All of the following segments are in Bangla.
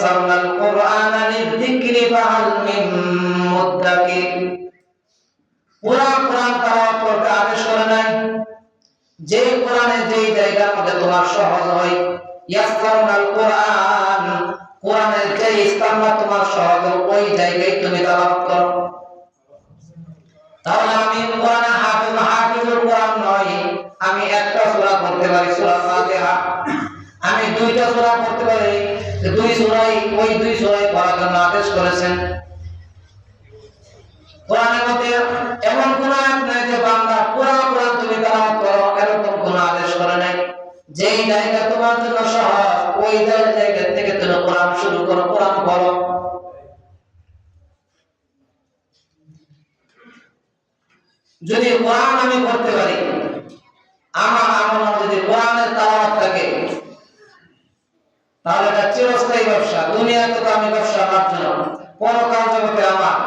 ইয়াসসারনাল কুরআনা লিযিকরি ফাহাল মিন মুদ্দাকির। কোরআন তেলাওয়াত করতে আদেশ করে নাই, যে কোরআনে যেই জায়গার মধ্যে তোমার সহজ হয়, ইয়াসসারনাল কুরআন, কোরআনের যে স্থানটা তোমার সহজ ওই জায়গায় তুমি তেলাওয়াত করো। তাহলে আমি কোরআনে হাফিজুল কোরআন নয়, আমি একটা সূরা পড়তে পারি, সূরা ফাতিহা। আমি দুইটা সূরা পড়তে পারি, দুই সূরাই ওই দুই সূরাই পড়ার জন্য আদেশ করেছেন। কোরআনের মধ্যে এমন কোন আয়াত নাই যে বান্দা পুরো কোরআন তুমি তেলাওয়াত করো, এরকম কোন আদেশ করে নাই। যেই জায়গা তোমার জন্য সহজ ওই জায়গা থেকে তুমি কোরআন শুরু করো, কোরআন পড়ো। যদি কোরআন আমি পড়তে পারি, আমার আমল যদি কোরআনের তেলাওয়াত থাকে, তাহলে এটা চিরস্থায়ী ব্যবসা। দুনিয়াতে তো আমি ব্যবসা লাভ না, পরকাল জগতে আমার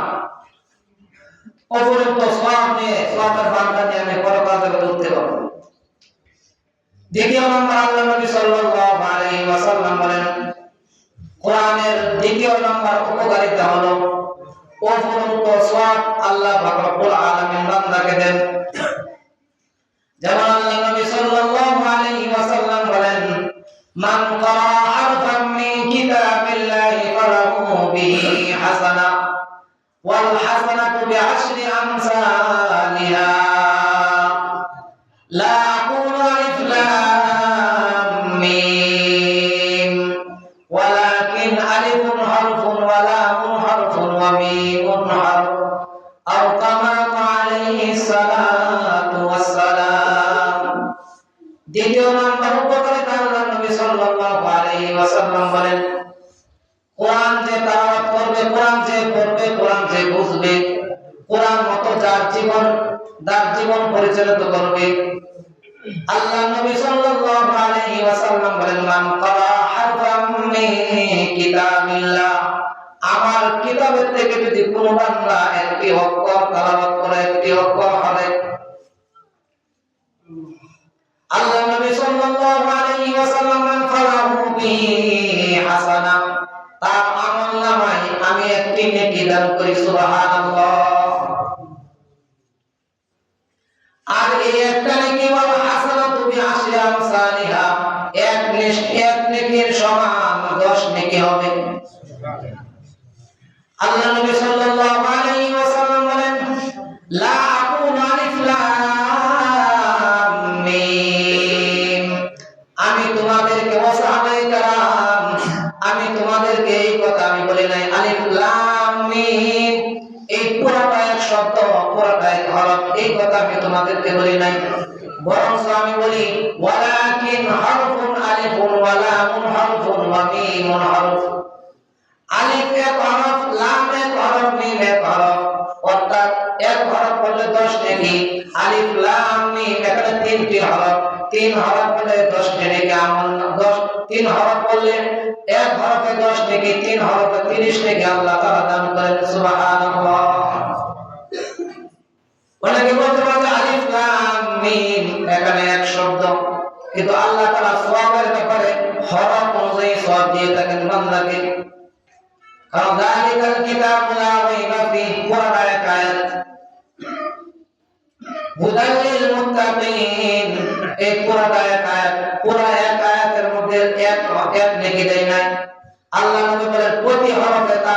অপরন্ত সওয়াব নিয়ে, সওয়াবের ভান্ডার নিয়ে আমি পরকাল জগতে উঠতে পারবো। দ্বিতীয় নম্বর, আল্লাহ নবী সাল্লাল্লাহু আলাইহি ওয়াসাল্লাম বলেন, কোরআনের দ্বিতীয় নম্বর উপকারিতা হলো অপরন্ত সওয়াব আল্লাহ পাক রব্বুল আলামিন বান্দাকে দেন। যেমন আল্লাহ নবী সাল্লাল্লাহু আলাইহি ওয়াসাল্লাম বলেন, মান ক্বারা হারফান মিন কিতাবিল্লাহি ফালাহু বিহি হাসানা ওয়াল হাসানাতু বিআশরি আমসালিহা লা আকুলু আলিফ লাম মিম ওয়ালাকিন আলিফুন হারফুন ওয়া লামুন হারফুন ওয়া মিমুন হারফ আও কামা আলাইহিস সালাতু ওয়াস সালাম। দ্বিতীয় নম্বর উপকারিতা আল্লাহ নবী সাল্লাল্লাহু আলাইহি ওয়াসাল্লাম বলেন, কোরআন যে তেলাওয়াত করবে, কোরআন যে পড়বে, কোরআন যে বুঝবে, কোরআন মতো যার জীবন পরিচালিত করবে। আল্লাহ নবী সাল্লাল্লাহু আলাইহি ওয়াসাল্লাম বলেন, মান ক্বারা হারফাম মিন কিতাবিল্লাহ, আমার কিতাবের থেকে যদি কোনো বান্দা একটি অক্ষর তেলাওয়াত করে, একটি অক্ষর হবে, আল্লাহ নবী সাল্লাল্লাহু আলাইহি ওয়াসাল্লাম বলেন, ফালাহু বিহি হাসানা, তার আমলনামায় আমি একটি নেকি দান করি। সুবহানাল্লাহ। আর এই একটা নেকি ওয়াল হাসানাতু বিআশরি আমসালিহা, এক নেকির সমান 10 নেকি হবে। আল্লাহ নবী সাল্লাল্লাহু আলাইহি ওয়াসাল্লাম বলেন, লা আকুলু আলিফ লাম মিম, আমি তোমাদেরকে ওয়াসাহাবায়ে কেরাম, আমি তোমাদেরকে এই কথা আমি বলি নাই আলিফ লাম মিম, এই পুরোটা এক শব্দ, পুরোটা এক হরফ, এই কথা আমি তোমাদেরকে বলি নাই। বরং আমি বলি ওয়ালাকিন হারফুন আলিফুন ওয়া লামুন হারফুন ওয়া মিমুন হারফ। আলিফ এক হরফ, লাম এক হরফ, মিম এক হরফ, অর্থাৎ এক হরফ পড়লে 10 নেকি। আলিফ লাম মিম এখানে 3টি হরফ, 3 হরফ পড়লে 10 নেকি আমল। 3 হরফ পড়লে এক হরফে 10 নেকি, 3 হরফে 30 নেকি আল্লাহ তাআলা দান করেন। সুবহানাল্লাহ। অনেকে বলতে পারে আলিফ লাম মিম এখানে এক শব্দ, কিন্তু আল্লাহ তাআলা সওয়াবের ব্যাপারে হরফ অনুযায়ী সওয়াব দিয়ে থাকেন বান্দাকে। কারণ যালিকাল কিতাবু লা রাইবা ফীহি, পুরা এক আয়াত, হুদাল লিল মুত্তাকিন, এই পুরা এক আয়াত, পুরা এক আয়াতের মধ্যে এক নেকি দেয় নাই। আল্লাহ নবী বলেন প্রতি হরফে